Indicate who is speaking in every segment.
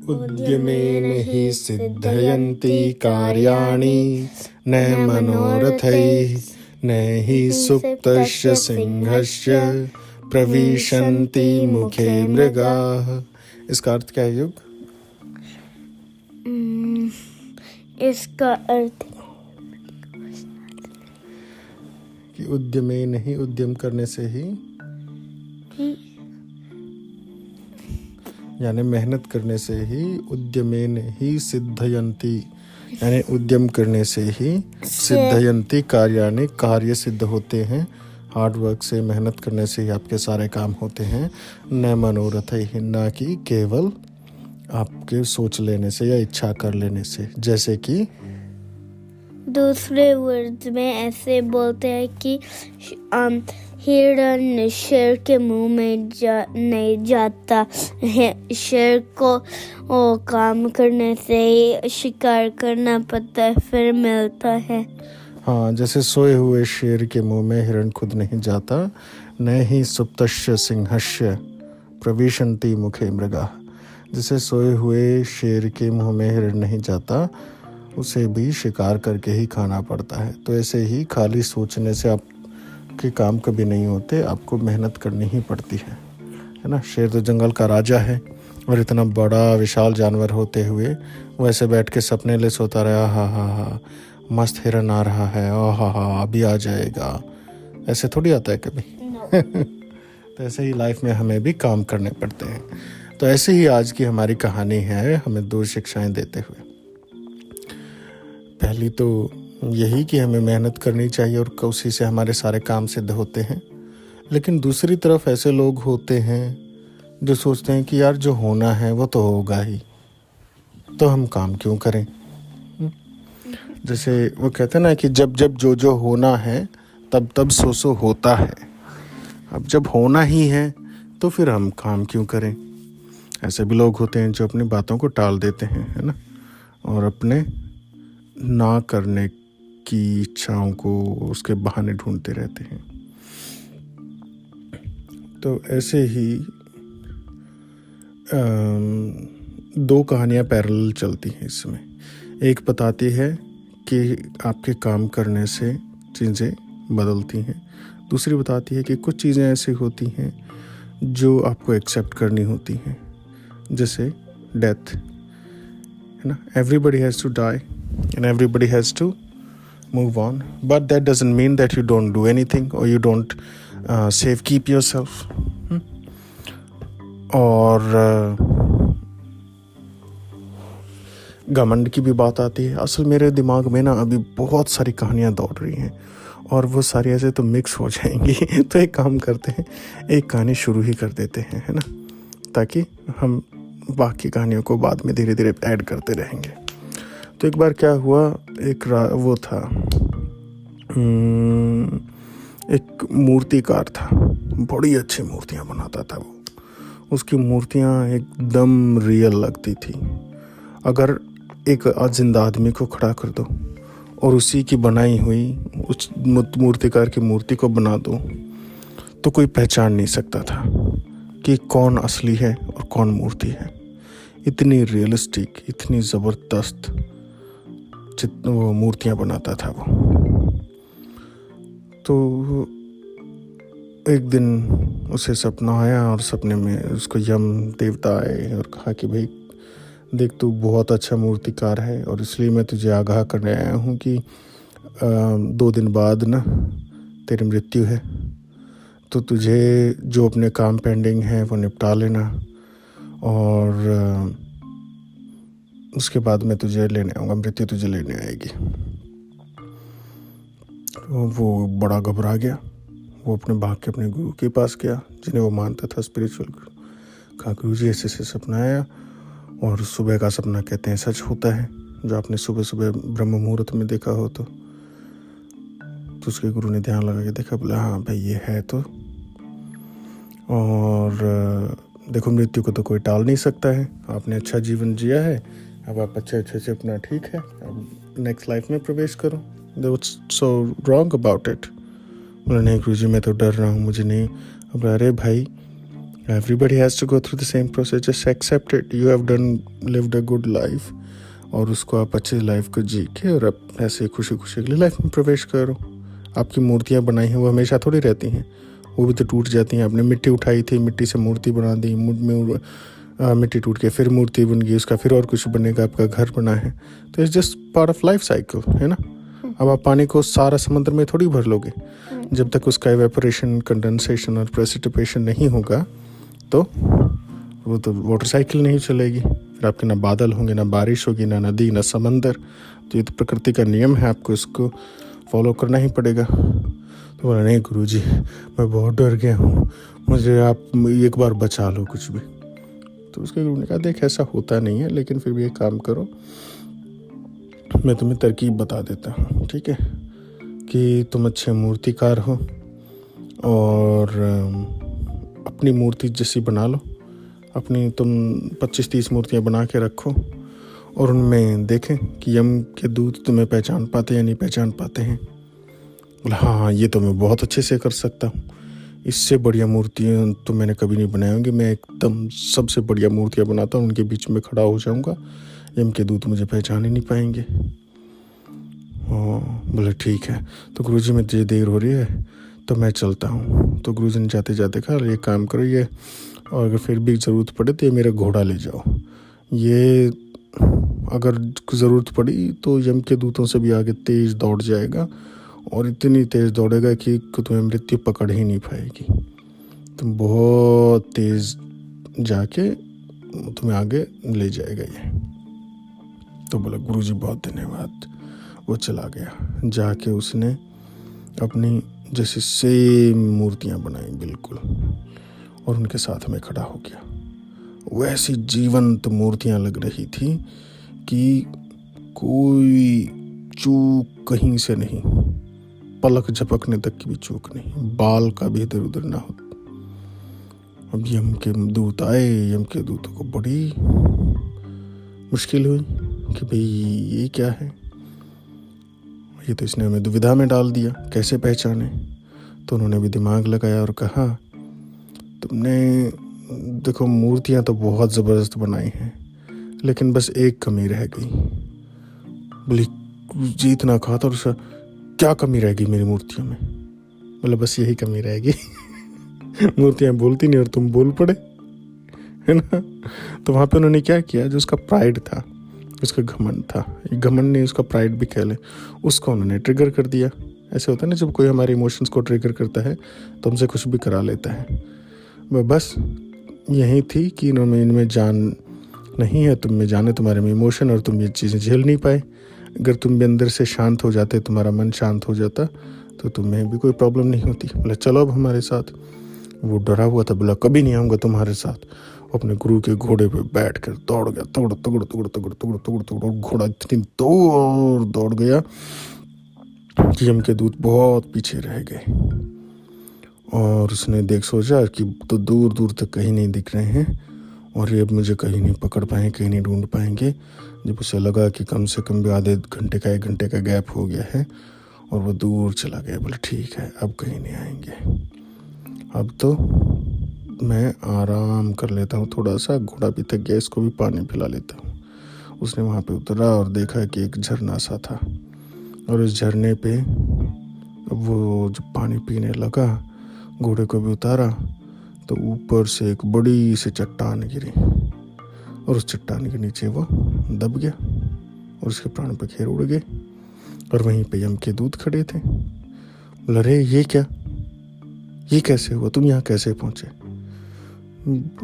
Speaker 1: उद्यमेन हि सिद्धयन्ति कार्याणि न मनोरथैः न हि सुप्तस्य सिंहस्य प्रविशन्ति मुखे मृगाः। इसका अर्थ क्या है युग?
Speaker 2: इसका अर्थ
Speaker 1: कि उद्यमेन ही, उद्यम करने से ही, यानी मेहनत करने से ही, उद्यमेन ही सिद्धयन्ति यानी उद्यम करने से ही, सिद्धयन्ति कार्याणि कार्य सिद्ध होते हैं। हार्ड वर्क से, मेहनत करने से ही आपके सारे काम होते हैं। न मनोरथ ही, ना कि केवल आपके सोच लेने से या इच्छा कर लेने से। जैसे कि
Speaker 2: दूसरे वर्ड में ऐसे बोलते हैं कि हिरण शेर के मुंह में नहीं जाता है। शेर को काम करने से ही शिकार करना पड़ता है, फिर मिलता है।
Speaker 1: हाँ, जैसे सोए हुए शेर के मुंह में हिरण खुद नहीं जाता। न ही सुप्तस्य सिंहस्य प्रविशन्ति मुखे मृगाः। जैसे सोए हुए शेर के मुंह में हिरण नहीं जाता, उसे भी शिकार करके ही खाना पड़ता है। तो ऐसे ही खाली सोचने से आपके काम कभी नहीं होते, आपको मेहनत करनी ही पड़ती है ना। शेर तो जंगल का राजा है और इतना बड़ा विशाल जानवर होते हुए वैसे बैठ के सपने ले सोता रहा, हा मस्त हिरन आ रहा है, हा अभी आ जाएगा। ऐसे थोड़ी आता है कभी। तो ऐसे ही लाइफ में हमें भी काम करने पड़ते हैं। तो ऐसे ही आज की हमारी कहानी है, हमें 2 शिक्षाएं देते हुए। पहली तो यही कि हमें मेहनत करनी चाहिए और उसी से हमारे सारे काम सिद्ध होते हैं। लेकिन दूसरी तरफ ऐसे लोग होते हैं जो सोचते हैं कि यार जो होना है वो तो होगा ही, तो हम काम क्यों करें। जैसे वो कहते हैं ना कि जब जब जो होना है तब तब सो होता है। अब जब होना ही है तो फिर हम काम क्यों करें। ऐसे भी लोग होते हैं जो अपनी बातों को टाल देते हैं, है ना, और अपने ना करने की इच्छाओं को उसके बहाने ढूंढते रहते हैं। तो ऐसे ही 2 कहानियाँ पैरेलल चलती हैं इसमें। एक बताती है कि आपके काम करने से चीज़ें बदलती हैं। दूसरी बताती है कि कुछ चीज़ें ऐसी होती हैं जो आपको एक्सेप्ट करनी होती हैं, जैसे डेथ, है ना। Everybody has to die and everybody has to move on, but that doesn't mean that you don't do anything or you don't keep yourself. और घमंड की भी बात आती है। असल मेरे दिमाग में ना अभी बहुत सारी कहानियाँ दौड़ रही हैं और वो सारी ऐसे तो मिक्स हो जाएंगी। तो एक काम करते हैं, एक कहानी शुरू ही कर देते हैं, है ना, ताकि हम बाकी कहानियों को बाद में धीरे धीरे ऐड करते रहेंगे। तो एक बार क्या हुआ, वो था एक मूर्तिकार था, बड़ी अच्छी मूर्तियाँ बनाता था वो। उसकी मूर्तियाँ एकदम रियल लगती थी। अगर एक जिंदा आदमी को खड़ा कर दो और उसी की बनाई हुई उस मूर्तिकार की मूर्ति को बना दो तो कोई पहचान नहीं सकता था कि कौन असली है और कौन मूर्ति है। इतनी रियलिस्टिक, इतनी ज़बरदस्त वो मूर्तियाँ बनाता था वो। तो एक दिन उसे सपना आया और सपने में उसको यम देवता आए और कहा कि भाई देख, तू बहुत अच्छा मूर्तिकार है और इसलिए मैं तुझे आगाह करने आया हूँ कि 2 दिन बाद ना तेरी मृत्यु है, तो तुझे जो अपने काम पेंडिंग है वो निपटा लेना और उसके बाद मैं तुझे लेने आऊँगा, मृत्यु तुझे लेने आएगी। वो बड़ा घबरा गया। वो भाग के अपने गुरु के पास गया, जिन्हें वो मानता था स्पिरिचुअल गुरु। कहा, गुरु जी ऐसे सपना आया और सुबह का सपना कहते हैं सच होता है, जो आपने सुबह सुबह ब्रह्म मुहूर्त में देखा हो। तो उसके गुरु ने ध्यान लगा के देखा, बोला हाँ भाई ये है। तो और देखो, मृत्यु को तो कोई टाल नहीं सकता है। आपने अच्छा जीवन जिया है, अब आप अच्छे से अपना ठीक है, अब नेक्स्ट लाइफ में प्रवेश करो। What's so wrong about it? बोला नहीं गुरुजी, मैं तो डर रहा हूँ, मुझे नहीं। अब अरे भाई, Everybody has to go through the same process. Just accept it. You have lived a good life. और उसको आप अच्छी लाइफ को जी के और अब ऐसे खुशी खुशी अगली लाइफ में प्रवेश करो. आपकी मूर्तियाँ बनाई हैं वो हमेशा थोड़ी रहती हैं, वो भी तो टूट जाती हैं. आपने मिट्टी उठाई थी, मिट्टी से मूर्ति बना दी, मिट्टी टूट के फिर मूर्ति बन गई, उसका फिर और कुछ बनेगा, आपका घर बना है. तो it's just part of life cycle, है ना. अब आप पानी को सारा समुद्र में थोड़ी भर लोगे. जब तक उसका एवेपोरेशन, कंडेंसेशन और प्रेसिपिटेशन नहीं होगा तो वो तो वाटर साइकिल नहीं चलेगी. फिर आपके ना बादल होंगे, ना बारिश होगी, ना नदी, ना समंदर. तो ये तो प्रकृति का नियम है, आपको इसको फॉलो करना ही पड़ेगा. तो बोला नहीं गुरुजी, मैं बहुत डर गया हूँ, मुझे आप एक बार बचा लो कुछ भी. तो उसके गुरु ने कहा देख ऐसा होता नहीं है, लेकिन फिर भी एक काम करो, मैं तुम्हें तरकीब बता देता हूँ, ठीक है, कि तुम अच्छे मूर्तिकार हो और अपनी मूर्ति जैसी बना लो. अपनी तुम 25-30 मूर्तियाँ बना के रखो और उनमें देखें कि यम के दूत तुम्हें पहचान पाते या नहीं पहचान पाते हैं. बोला हाँ ये तो मैं बहुत अच्छे से कर सकता हूँ, इससे बढ़िया मूर्तियाँ तो मैंने कभी नहीं बनाई होंगी. मैं एकदम सबसे बढ़िया मूर्तियाँ बनाता हूँ, उनके बीच में खड़ा हो जाऊँगा, यम के दूत मुझे पहचान ही नहीं पाएंगे. बोले ठीक है. तो गुरुजी मुझे देर हो रही है तो मैं चलता हूँ. तो गुरुजी ने जाते जाते कहा ये काम करो, ये और अगर फिर भी ज़रूरत पड़े तो ये मेरा घोड़ा ले जाओ. ये अगर ज़रूरत पड़ी तो यम के दूतों से भी आगे तेज़ दौड़ जाएगा और इतनी तेज़ दौड़ेगा कि तुम्हें मृत्यु पकड़ ही नहीं पाएगी. तुम बहुत तेज़ जाके तुम्हें आगे ले जाएगा ये. तो बोला गुरुजी बहुत धन्यवाद. वो चला गया. जाके उसने अपनी जैसी सेम मूर्तियाँ बनाई बिल्कुल और उनके साथ में खड़ा हो गया. वैसी जीवंत मूर्तियाँ लग रही थी कि कोई चूक कहीं से नहीं, पलक झपकने तक की भी चूक नहीं, बाल का भी इधर उधर ना हो. अब यम के दूत आए. यम के दूतों को बड़ी मुश्किल हुई कि भाई ये क्या है, ये तो इसने हमें दुविधा में डाल दिया, कैसे पहचाने. तो उन्होंने भी दिमाग लगाया और कहा तुमने देखो मूर्तियाँ तो बहुत ज़बरदस्त बनाई हैं, लेकिन बस एक कमी रह गई. बोली जी इतना कहा था, और क्या कमी रह गई मेरी मूर्तियों में. बोला बस यही कमी रहेगी मूर्तियाँ बोलती नहीं और तुम बोल पड़े, है ना. तो वहाँ पे उन्होंने क्या किया, जो उसका प्राइड था, उसका घमंड था, घमंड नहीं उसका प्राइड भी कह ले, उसको उन्होंने ट्रिगर कर दिया. ऐसे होता है ना जब कोई हमारे इमोशंस को ट्रिगर करता है तो हमसे कुछ भी करा लेता है. बस यही थी कि इनमें जान नहीं है, तुम में जाने तुम्हारे में इमोशन, और तुम ये चीज़ें झेल नहीं पाए. अगर तुम भी अंदर से शांत हो जाते, तुम्हारा मन शांत हो जाता, तो तुम्हें भी कोई प्रॉब्लम नहीं होती. बोला चलो अब हमारे साथ. वो डरा हुआ था, बोला कभी नहीं आऊँगा तुम्हारे साथ. अपने गुरु के घोड़े पे बैठ कर दौड़ गया, तगड़ तगड़ तगड़ तगड़ तगड़ तगड़ तगड़. घोड़ा इतनी दौड़ गया कि यम के दूत बहुत पीछे रह गए. और उसने सोचा कि तो दूर दूर तक कहीं नहीं दिख रहे हैं और ये अब मुझे कहीं नहीं पकड़ पाएंगे, कहीं नहीं ढूंढ पाएंगे. जब उसे लगा कि कम से कम भी आधे घंटे का 1 घंटे का गैप हो गया है और वो दूर चला गया. बोले ठीक है अब कहीं नहीं आएंगे, अब तो मैं आराम कर लेता हूँ थोड़ा सा, घोड़ा भी थक गया, इसको भी पानी पिला लेता हूँ. उसने वहाँ पे उतरा और देखा कि एक झरना सा था और उस झरने पे वो जब पानी पीने लगा, घोड़े को भी उतारा तो ऊपर से एक बड़ी सी चट्टान गिरी और उस चट्टान के नीचे वो दब गया और उसके प्राण पखेरु उड़ गए. और वहीं पे यम के दूत खड़े थे. बोला अरे ये क्या, ये कैसे हुआ, तुम यहाँ कैसे पहुँचे.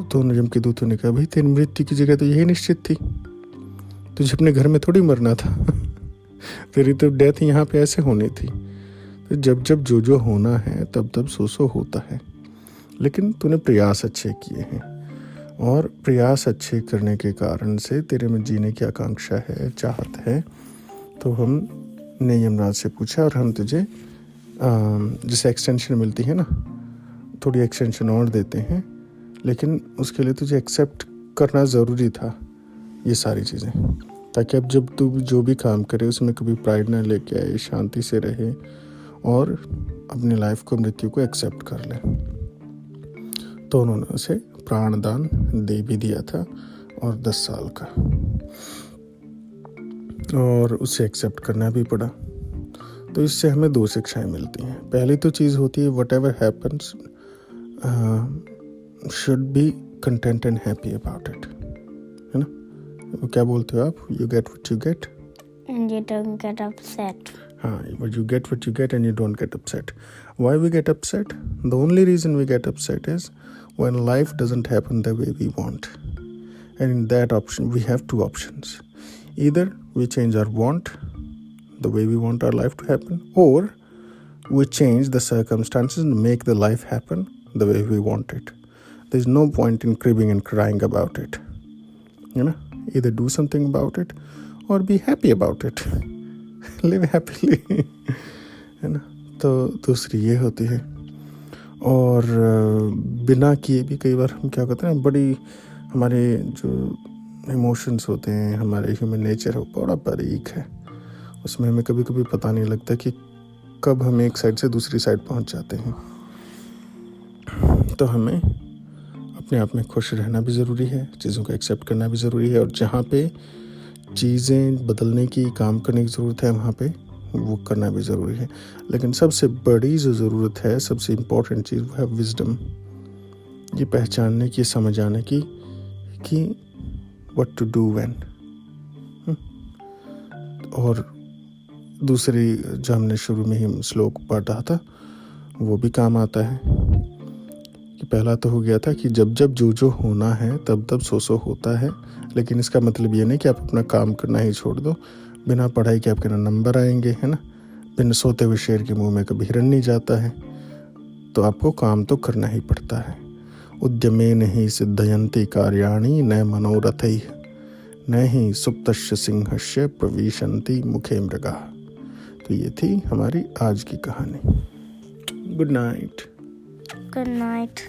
Speaker 1: तो यम के दूतों ने कहा भाई तेरी मृत्यु की जगह तो यही निश्चित थी, तुझे अपने घर में थोड़ी मरना था तेरी तो डेथ यहाँ पे ऐसे होनी थी. तो जब जब जो होना है तब तब सो होता है, लेकिन तूने प्रयास अच्छे किए हैं और प्रयास अच्छे करने के कारण से तेरे में जीने की आकांक्षा है, चाहत है. तो हमने यमराज से पूछा और हम तुझे जैसे एक्सटेंशन मिलती है ना, थोड़ी एक्सटेंशन और देते हैं, लेकिन उसके लिए तुझे एक्सेप्ट करना ज़रूरी था ये सारी चीज़ें, ताकि अब जब तू जो भी काम करे उसमें कभी प्राइड ना लेके आए, शांति से रहे और अपनी लाइफ को, मृत्यु को एक्सेप्ट कर ले. तो उन्होंने उसे प्राणदान दे भी दिया था, और 10 साल का, और उसे एक्सेप्ट करना भी पड़ा। तो इससे हमें 2 शिक्षाएं मिलती हैं। पहली तो चीज़ होती है what ever happens should be content and happy about it, है ना। वो क्या बोलते हो आप, you get what you get
Speaker 2: And you don't get upset.
Speaker 1: हाँ, you get what you get and you don't get upset. Why we get upset? The only reason we get upset is when life doesn't happen the way we want. And in that option, we have 2 options. Either we change our want, the way we want our life to happen, or we change the circumstances and make the life happen the way we want it. There's no point in cribbing and crying about it. You know, either do something about it or be happy about it. Live happily. है ना। तो दूसरी ये होती है। और बिना किए भी कई बार हम क्या करते हैं, बड़ी हमारे जो इमोशंस होते हैं, हमारे ह्यूमन नेचर है, बड़ा बारीक है। उसमें हमें कभी कभी पता नहीं लगता कि कब हम एक साइड से दूसरी साइड पहुंच जाते हैं। तो हमें अपने आप में खुश रहना भी ज़रूरी है, चीज़ों को एक्सेप्ट करना भी ज़रूरी है, और जहाँ पे चीज़ें बदलने की, काम करने की ज़रूरत है, वहाँ पे वो करना भी ज़रूरी है। लेकिन सबसे बड़ी जो ज़रूरत है, सबसे इम्पोर्टेंट चीज़, वो है विजडम। ये पहचानने की, समझ आने की कि व्हाट टू डू व्हेन। और दूसरी जो हमने शुरू में ही श्लोक पढ़ा था, वो भी काम आता है कि पहला तो हो गया था कि जब जब जो होना है तब तब सो होता है। लेकिन इसका मतलब ये नहीं कि आप अपना काम करना ही छोड़ दो। बिना पढ़ाई के आपके ना नंबर आएंगे, है ना। बिन सोते हुए शेर के मुंह में कभी हिरन नहीं जाता है। तो आपको काम तो करना ही पड़ता है। उद्यमे नहीं सिद्धयन्ति कार्याणि न मनोरथैः न ही सुप्तस्य सिंहस्य प्रविशन्ति मुखे मृगाः। तो ये थी हमारी आज की कहानी। Good night.
Speaker 2: Good night.